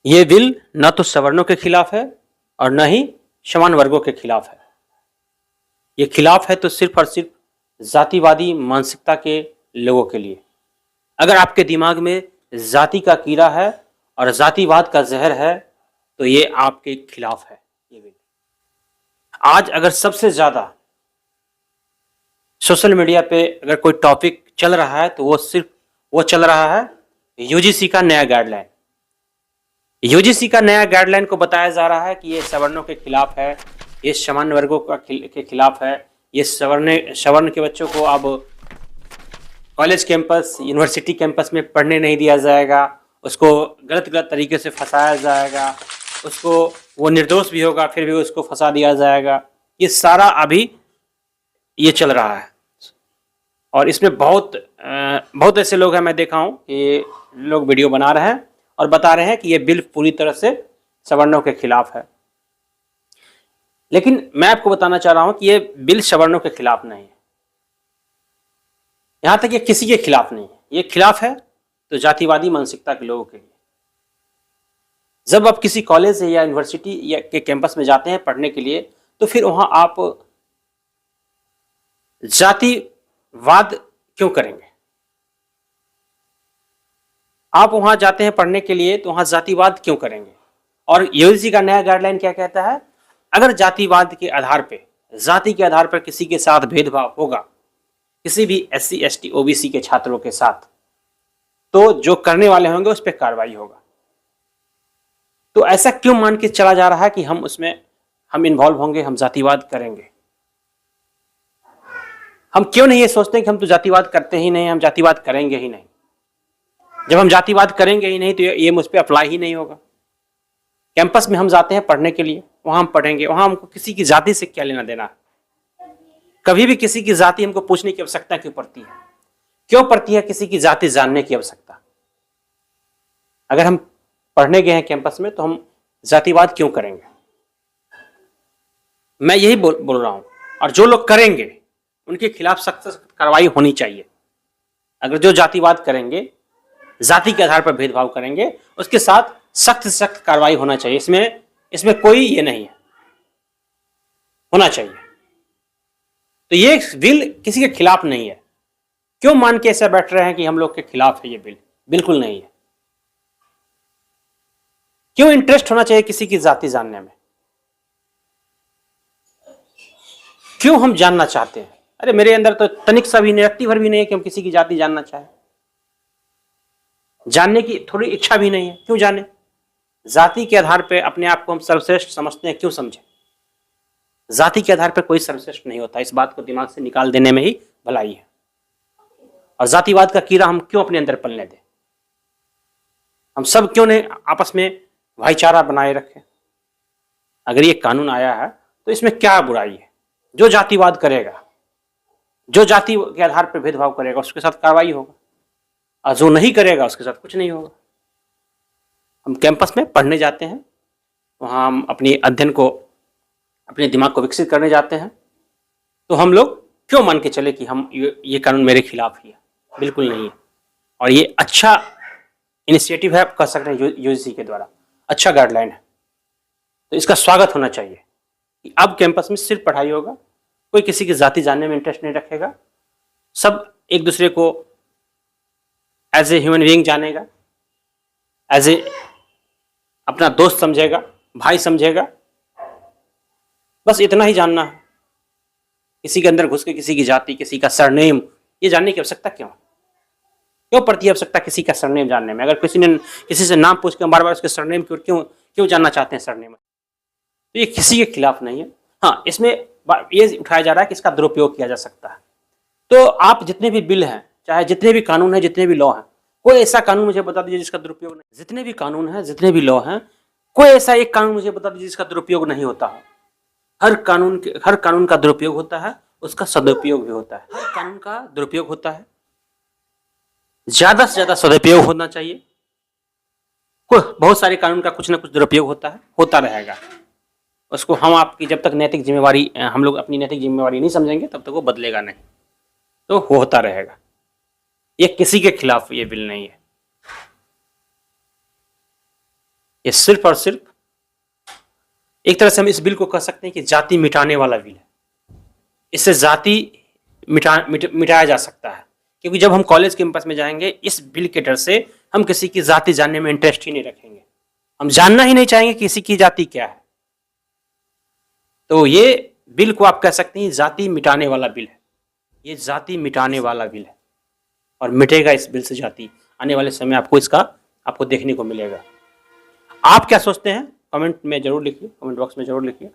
ये बिल न तो सवर्णों के खिलाफ है और न ही समान वर्गों के खिलाफ है। ये खिलाफ है तो सिर्फ और सिर्फ जातिवादी मानसिकता के लोगों के लिए। अगर आपके दिमाग में जाति का कीड़ा है और जातिवाद का जहर है तो ये आपके खिलाफ है। ये बिल आज अगर सबसे ज्यादा सोशल मीडिया पे अगर कोई टॉपिक चल रहा है तो वो चल रहा है यूजीसी का नया गाइडलाइन। यूजीसी का नया गाइडलाइन को बताया जा रहा है कि ये सवर्णों के खिलाफ है, ये सामान्य वर्गों के खिलाफ है। ये सवर्ण के बच्चों को अब कॉलेज कैंपस, यूनिवर्सिटी कैंपस में पढ़ने नहीं दिया जाएगा, उसको गलत तरीके से फंसाया जाएगा, उसको वो निर्दोष भी होगा फिर भी उसको फंसा दिया जाएगा। ये सारा अभी ये चल रहा है और इसमें बहुत ऐसे लोग हैं, मैं देखा हूँ कि लोग वीडियो बना रहे हैं और बता रहे हैं कि ये बिल पूरी तरह से सवर्णों के खिलाफ है। लेकिन मैं आपको बताना चाह रहा हूं कि ये बिल सवर्णों के खिलाफ नहीं है। यहां तक ये किसी के खिलाफ नहीं है। ये खिलाफ है तो जातिवादी मानसिकता के लोगों के लिए। जब आप किसी कॉलेज या यूनिवर्सिटी या के कैंपस में जाते हैं पढ़ने के लिए तो फिर वहां आप जातिवाद क्यों करेंगे? आप वहां जाते हैं पढ़ने के लिए तो वहां जातिवाद क्यों करेंगे? और यूजीसी का नया गाइडलाइन क्या कहता है? अगर जातिवाद के आधार पे, जाति के आधार पर किसी के साथ भेदभाव होगा, किसी भी SC ST OBC के छात्रों के साथ, तो जो करने वाले होंगे उस पर कार्रवाई होगा। तो ऐसा क्यों मान के चला जा रहा है कि हम इन्वॉल्व होंगे, हम जातिवाद करेंगे? हम क्यों नहीं ये सोचते कि हम तो जातिवाद करते ही नहीं, हम जातिवाद करेंगे ही नहीं। जब हम जातिवाद करेंगे ही नहीं तो ये मुझ पर अप्लाई ही नहीं होगा। कैंपस में हम जाते हैं पढ़ने के लिए, वहां हम पढ़ेंगे, वहां हमको किसी की जाति से क्या लेना देना? कभी भी किसी की जाति हमको पूछने की आवश्यकता क्यों पड़ती है? क्यों पड़ती है किसी की जाति जानने की आवश्यकता? अगर हम पढ़ने गए हैं कैंपस में तो हम जातिवाद क्यों करेंगे? मैं यही बोल रहा हूं। और जो लोग करेंगे उनके खिलाफ सख्त कार्रवाई होनी चाहिए। अगर जो जातिवाद करेंगे, जाति के आधार पर भेदभाव करेंगे, उसके साथ सख्त से सख्त कार्रवाई होना चाहिए। इसमें कोई ये नहीं है, होना चाहिए। तो ये बिल किसी के खिलाफ नहीं है। क्यों मान के ऐसा बैठ रहे हैं कि हम लोग के खिलाफ है ये बिल? बिल्कुल नहीं है। क्यों इंटरेस्ट होना चाहिए किसी की जाति जानने में? क्यों हम जानना चाहते हैं? अरे मेरे अंदर तो तनिक सा भी रत्ती भर भी नहीं है कि हम किसी की जाति जानना चाहें। जानने की थोड़ी इच्छा भी नहीं है। क्यों जाने? जाति के आधार पर अपने आप को हम सर्वश्रेष्ठ समझते हैं, क्यों समझे? जाति के आधार पर कोई सर्वश्रेष्ठ नहीं होता। इस बात को दिमाग से निकाल देने में ही भलाई है। और जातिवाद का कीड़ा हम क्यों अपने अंदर पलने दें? हम सब क्यों नहीं आपस में भाईचारा बनाए रखें? अगर ये कानून आया है तो इसमें क्या बुराई है? जो जातिवाद करेगा, जो जाति के आधार पर भेदभाव करेगा, उसके साथ कार्रवाई होगा, और जो नहीं करेगा उसके साथ कुछ नहीं होगा। हम कैंपस में पढ़ने जाते हैं, वहां हम अपने अध्ययन को, अपने दिमाग को विकसित करने जाते हैं, तो हम लोग क्यों मान के चले कि हम ये कानून मेरे खिलाफ ही है? बिल्कुल नहीं है। और ये अच्छा इनिशिएटिव है, आप कह सकते हैं यूजीसी के द्वारा अच्छा गाइडलाइन है, तो इसका स्वागत होना चाहिए कि अब कैंपस में सिर्फ पढ़ाई होगा, कोई किसी की जाति जानने में इंटरेस्ट नहीं रखेगा, सब एक दूसरे को एज ए ह्यूमन बीइंग जानेगा, एज ए अपना दोस्त समझेगा, भाई समझेगा। बस इतना ही जानना है। किसी के अंदर घुस के किसी की जाति, किसी का सरनेम, ये जानने की आवश्यकता क्यों पड़ती है आवश्यकता किसी का सरनेम जानने में? अगर किसी से नाम पूछ के बार बार उसके सरनेम क्यों जानना चाहते हैं सरनेम? तो ये किसी के खिलाफ नहीं है। हाँ, इसमें ये उठाया जा रहा है कि इसका दुरुपयोग किया जा सकता है। तो आप जितने भी बिल हैं, चाहे जितने भी कानून हैं, जितने भी लॉ हैं, कोई ऐसा कानून मुझे बता दीजिए जिसका दुरुपयोग नहीं। जितने भी कानून हैं, जितने भी लॉ हैं, कोई ऐसा एक कानून मुझे बता दीजिए जिसका दुरुपयोग नहीं होता है। हर कानून का दुरुपयोग होता है, उसका सदुपयोग भी होता है। हर कानून का दुरुपयोग होता है, ज्यादा से ज्यादा सदुपयोग होना चाहिए। बहुत सारे कानून का कुछ ना कुछ दुरुपयोग होता है, होता रहेगा। उसको हम आपकी जब तक नैतिक जिम्मेवारी, हम लोग अपनी नैतिक जिम्मेवारी नहीं समझेंगे तब तक वो बदलेगा नहीं, तो होता रहेगा। ये किसी के खिलाफ ये बिल नहीं है। ये सिर्फ और सिर्फ एक तरह से हम इस बिल को कह सकते हैं कि जाति मिटाने वाला बिल है। इससे जाति मिटाया जा सकता है, क्योंकि जब हम कॉलेज कैंपस में जाएंगे इस बिल के डर से हम किसी की जाति जानने में इंटरेस्ट ही नहीं रखेंगे, हम जानना ही नहीं चाहेंगे किसी की जाति क्या है। तो ये बिल को आप कह सकते हैं जाति मिटाने वाला बिल है, ये जाति मिटाने वाला बिल है और मिटेगा इस बिल से जाति। आने वाले समय आपको देखने को मिलेगा। आप क्या सोचते हैं कमेंट में जरूर लिखिए, कमेंट बॉक्स में जरूर लिखिए।